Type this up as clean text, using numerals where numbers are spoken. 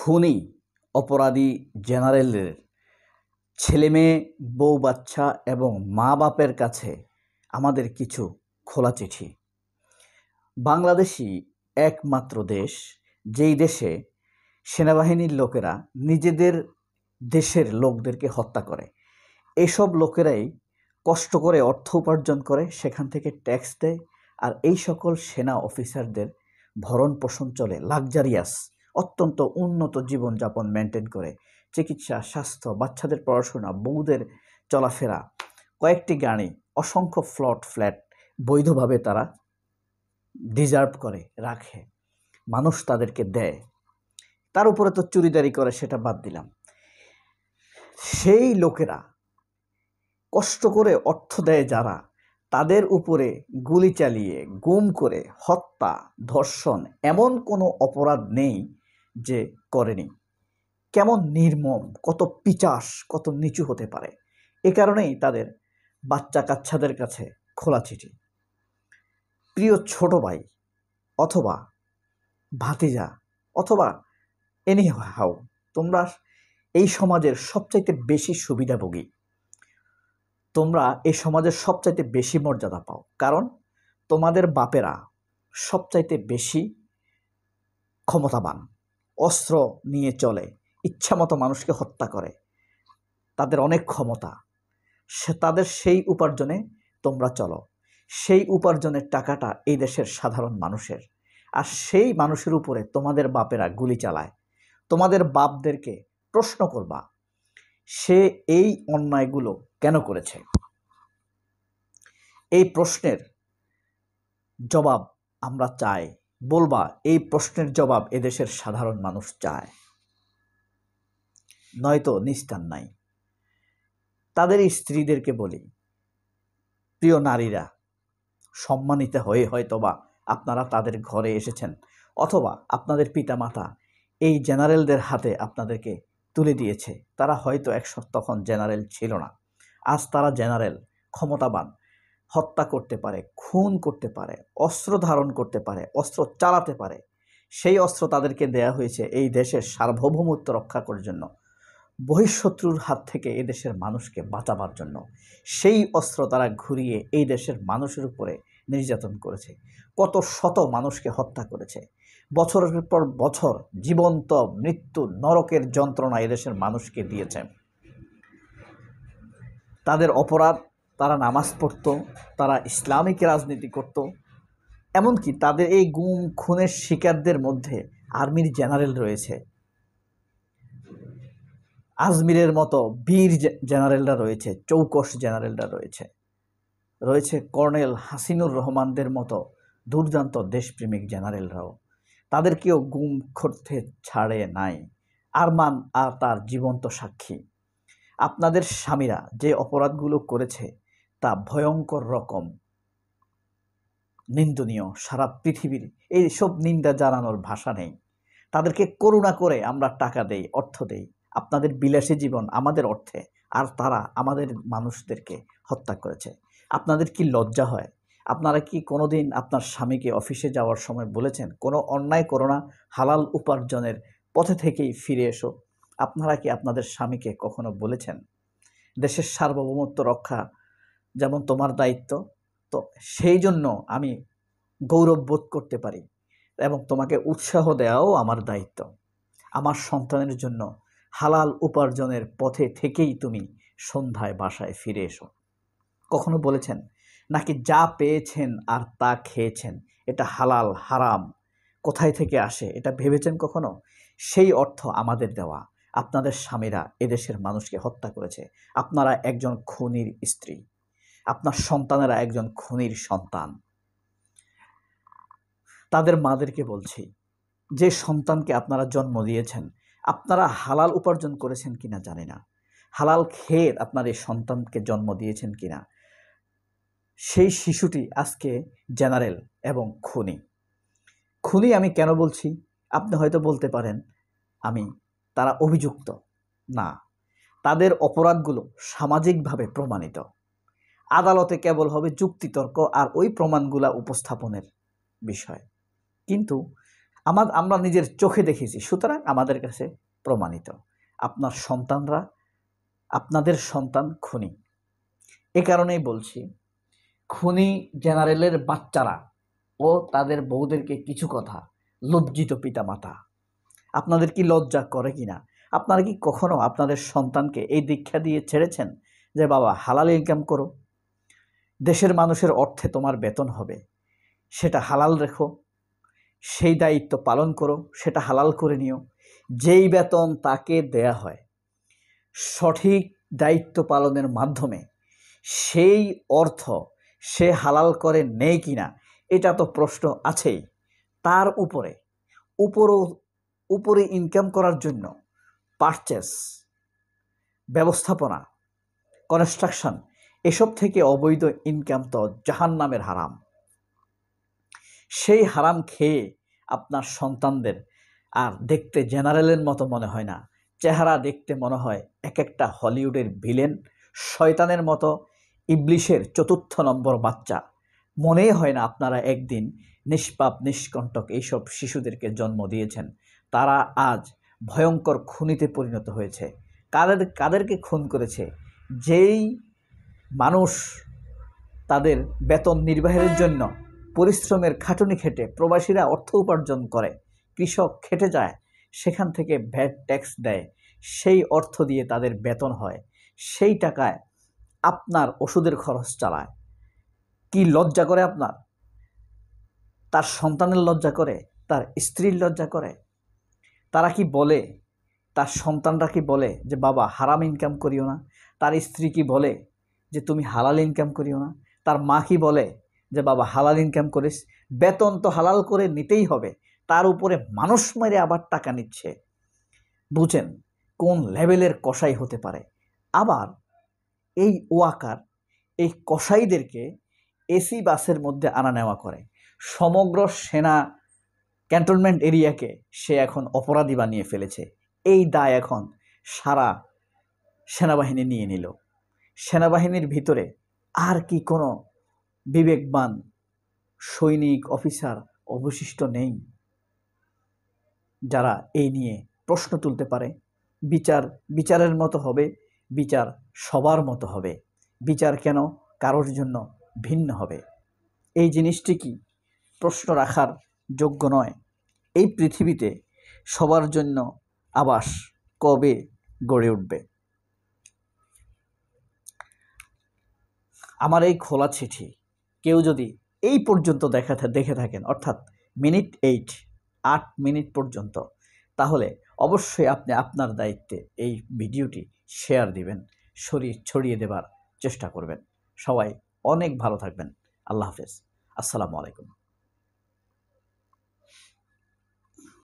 খুনি অপরাধী জেনারেলদের ছেলেমেয়ে, বউ বাচ্চা এবং মা বাপের কাছে আমাদের কিছু খোলা চিঠি। বাংলাদেশই একমাত্র দেশ যেই দেশে সেনাবাহিনীর লোকেরা নিজেদের দেশের লোকদেরকে হত্যা করে। এইসব লোকেরাই কষ্ট করে অর্থ উপার্জন করে, সেখান থেকে ট্যাক্স দেয়, আর এই সকল সেনা অফিসারদের ভরণ পোষণ চলে লাক্সারিয়াস, অত্যন্ত উন্নত জীবনযাপন মেনটেন করে। চিকিৎসা, স্বাস্থ্য, বাচ্চাদের পড়াশোনা, বউদের চলাফেরা, কয়েকটি গাড়ি, অসংখ্য ফ্ল্যাট বৈধভাবে তারা ডিজার্ভ করে রাখে, মানুষ তাদেরকে দেয়। তার উপরে তো চুরিদারি করে, সেটা বাদ দিলাম। সেই লোকেরা কষ্ট করে অর্থ দেয় যারা, তাদের উপরে গুলি চালিয়ে, গুম করে, হত্যা, ধর্ষণ, এমন কোনো অপরাধ নেই যে করেনি। কেমন নির্মম, কত পিচাস, কত নিচু হতে পারে। এ কারণেই তাদের বাচ্চা কাচ্চাদের কাছে খোলা চিঠি। প্রিয় ছোট ভাই অথবা ভাতিজা অথবা এনি হাউ, তোমরা এই সমাজের সবচাইতে বেশি সুবিধাভোগী, তোমরা এই সমাজের সবচাইতে বেশি মর্যাদা পাও, কারণ তোমাদের বাপেরা সবচাইতে বেশি ক্ষমতাবান, অস্ত্র নিয়ে চলে, ইচ্ছামতো মানুষকে হত্যা করে, তাদের অনেক ক্ষমতা, তাদের সেই উপার্জনে তোমরা চলো। সেই উপার্জনের টাকাটা এই দেশের সাধারণ মানুষের, আর সেই মানুষের উপরে তোমাদের বাপেরা গুলি চালায়। তোমাদের বাপদেরকে প্রশ্ন করবা, সে এই অন্যায়গুলো কেন করেছে? এই প্রশ্নের জবাব আমরা চাই। বলবা, এই প্রশ্নের জবাব এদেশের সাধারণ মানুষ চায়, নয়তো নিস্তার নাই। তাদের স্ত্রীদেরকে বলি, প্রিয় নারীরা, সম্মানিত হয়ে হয়তোবা আপনারা তাদের ঘরে এসেছেন, অথবা আপনাদের পিতামাতা এই জেনারেলদের হাতে আপনাদেরকে তুলে দিয়েছে। তারা হয়তো তখন জেনারেল ছিল না, আজ তারা জেনারেল, ক্ষমতাবান, হত্যা করতে পারে, খুন করতে পারে, অস্ত্র ধারণ করতে পারে, অস্ত্র চালাতে পারে। সেই অস্ত্র তাদেরকে দেয়া হয়েছে এই দেশের সার্বভৌমত্ব রক্ষা করার জন্য, বহিঃশত্রুর হাত থেকে এই দেশের মানুষকে বাঁচাবার জন্য। সেই অস্ত্র তারা ঘুরিয়ে এই দেশের মানুষের উপরে নির্যাতন করেছে, কত শত মানুষকে হত্যা করেছে, বছরের পর বছর জীবন্ত মৃত্যু, নরকের যন্ত্রণা এদেশের মানুষকে দিয়েছে। তাদের অপরাধ, তারা নামাজ পড়ত, তারা ইসলামিক রাজনীতি করত। এমনকি তাদের এই গুম খুনের শিকারদের মধ্যে আর্মির জেনারেল রয়েছে, আজমিরের মতো বীর জেনারেলরা রয়েছে, চৌকস জেনারেলরা রয়েছে, রয়েছে কর্নেল হাসিনুর রহমানদের মতো দুর্দান্ত দেশপ্রেমিক জেনারেলরাও। তাদেরকেও গুম করতে ছাড়ে নাই। আরমান আর তার জীবন্ত সাক্ষী। আপনাদের স্বামীরা যে অপরাধগুলো করেছে তা ভয়ঙ্কর রকম নিন্দনীয়। সারা পৃথিবীর এই সব নিন্দা জানানোর ভাষা নেই। তাদেরকে করুণা করে আমরা টাকা দেই, অর্থ দেই, আপনাদের বিলাসী জীবন আমাদের অর্থে, আর তারা আমাদের মানুষদেরকে হত্যা করেছে। আপনাদের কি লজ্জা হয়? আপনারা কি কোনোদিন আপনার স্বামীকে অফিসে যাওয়ার সময় বলেছেন, কোনো অন্যায় করো না, হালাল উপার্জনের পথে থেকেই ফিরে এসো? আপনারা কি আপনাদের স্বামীকে কখনো বলেছেন, দেশের সার্বভৌমত্ব রক্ষা যেমন তোমার দায়িত্ব, তো সেই জন্য আমি গৌরব বোধ করতে পারি এবং তোমাকে উৎসাহ দেওয়াও আমার দায়িত্ব। আমার সন্তানের জন্য হালাল উপার্জনের পথে থেকেই তুমি সন্ধ্যায় বাসায় ফিরে এসো। কখনো বলেছেন? নাকি যা পেয়েছেন আর তা খেয়েছেন, এটা হালাল হারাম কোথায় থেকে আসে এটা ভেবেছেন কখনো? সেই অর্থ আমাদের দেওয়া। আপনাদের স্বামীরা এদেশের মানুষকে হত্যা করেছে। আপনারা একজন খুনির স্ত্রী, আপনার সন্তানেরা একজন খুনির সন্তান। তাদের মাদেরকে বলছি, যে সন্তানকে আপনারা জন্ম দিয়েছেন, আপনারা হালাল উপার্জন করেছেন কিনা জানি না, হালাল খেয়ে আপনার এই সন্তানকে জন্ম দিয়েছেন কিনা। সেই শিশুটি আজকে জেনারেল এবং খুনি। খুনি আমি কেন বলছি? আপনি হয়তো বলতে পারেন তারা অভিযুক্ত। না, তাদের অপরাধগুলো সামাজিকভাবে প্রমাণিত। আদালতে কেবল হবে যুক্তিতর্ক আর ওই প্রমাণগুলা উপস্থাপনের বিষয়। কিন্তু আমরা নিজের চোখে দেখেছি, সুতরাং আমাদের কাছে প্রমাণিত। আপনার সন্তানরা, আপনাদের সন্তান খুনি। এ কারণেই বলছি, খুনি জেনারেলের বাচ্চারা ও তাদের বউদেরকে কিছু কথা, লজ্জিত পিতামাতা, আপনাদের কি লজ্জা করে কিনা? আপনারা কি কখনো আপনাদের সন্তানকে এই দীক্ষা দিয়ে ছেড়েছেন যে বাবা হালাল ইনকাম করো, দেশের মানুষের অর্থে তোমার বেতন হবে, সেটা হালাল রেখো, সেই দায়িত্ব পালন করো, সেটা হালাল করে নিও। যেই বেতন তাকে দেয়া হয় সঠিক দায়িত্ব পালনের মাধ্যমে সেই অর্থ সে হালাল করে নেয় কিনা, এটা তো প্রশ্ন আছেই। তার উপরে ইনকাম করার জন্য পারচেস, ব্যবস্থাপনা, কনস্ট্রাকশন, এসব থেকে অবৈধ ইনকাম তো জাহান্নামের হারাম। সেই হারাম খেয়ে আপনার সন্তানদের আর দেখতে জেনারেলের মতো মনে হয় না, চেহারা দেখতে মনে হয় এক একটা হলিউডের ভিলেন, শয়তানের মতো, ইবলিশের ৪র্থ নম্বর বাচ্চা। মনেই হয় না আপনারা একদিন নিষ্পাপ নিষ্কণ্টক এইসব শিশুদেরকে জন্ম দিয়েছেন। তারা আজ ভয়ঙ্কর খুনিতে পরিণত হয়েছে। কাদেরকে খুন করেছে? যেই মানুষ তাদের বেতন নির্বাহের জন্য পরিশ্রমের খাটুনি খেটে প্রবাসীরা অর্থ উপার্জন করে, কৃষক খেটে যায়, সেখান থেকে ভ্যাট ট্যাক্স দেয়, সেই অর্থ দিয়ে তাদের বেতন হয়, সেই টাকায় আপনার ওষুধের খরচ চালায়। কি লজ্জা করে আপনার? তার সন্তানের লজ্জা করে? তার স্ত্রীর লজ্জা করে? তারা কি বলে, তার সন্তানরা কি বলে যে বাবা হারাম ইনকাম করিও না? তার স্ত্রী কি বলে যে তুমি হালাল ইনকাম করিও না? তার মা কি বলে যে বাবা হালাল ইনকাম করিস? বেতন তো হালাল করে নিতেই হবে, তার উপরে মানুষ মেরে আবার টাকা নিচ্ছে। বুঝেন কোন লেভেলের কসাই হতে পারে। আবার এই ওয়াকার, এই কসাইদেরকে এসি বাসের মধ্যে আনা নেওয়া করে, সমগ্র সেনা ক্যান্টনমেন্ট এরিয়াকে সে এখন অপরাধী বানিয়ে ফেলেছে। এই দায় এখন সারা সেনাবাহিনী নিয়ে নিল। সেনাবাহিনীর ভিতরে আর কি কোনো বিবেকবান সৈনিক অফিসার অবশিষ্ট নেই যারা এই নিয়ে প্রশ্ন তুলতে পারে? বিচারের মতো হবে, বিচার সবার মতো হবে, বিচার কেন কারোর জন্য ভিন্ন হবে? এই জিনিসটি কি প্রশ্ন রাখার যোগ্য নয়? এই পৃথিবীতে সবার জন্য আবাস কবে গড়ে উঠবে? আমার এই খোলা চিঠি কেউ যদি এই পর্যন্ত দেখে থাকেন, অর্থাৎ মিনিট 8 মিনিট পর্যন্ত, তাহলে অবশ্যই আপনি আপনার দায়িত্বে এই ভিডিওটি শেয়ার দিবেন, ছড়িয়ে দেবার চেষ্টা করবেন। সবাই অনেক ভালো থাকবেন। আল্লাহ হাফেজ। আসসালামু আলাইকুম।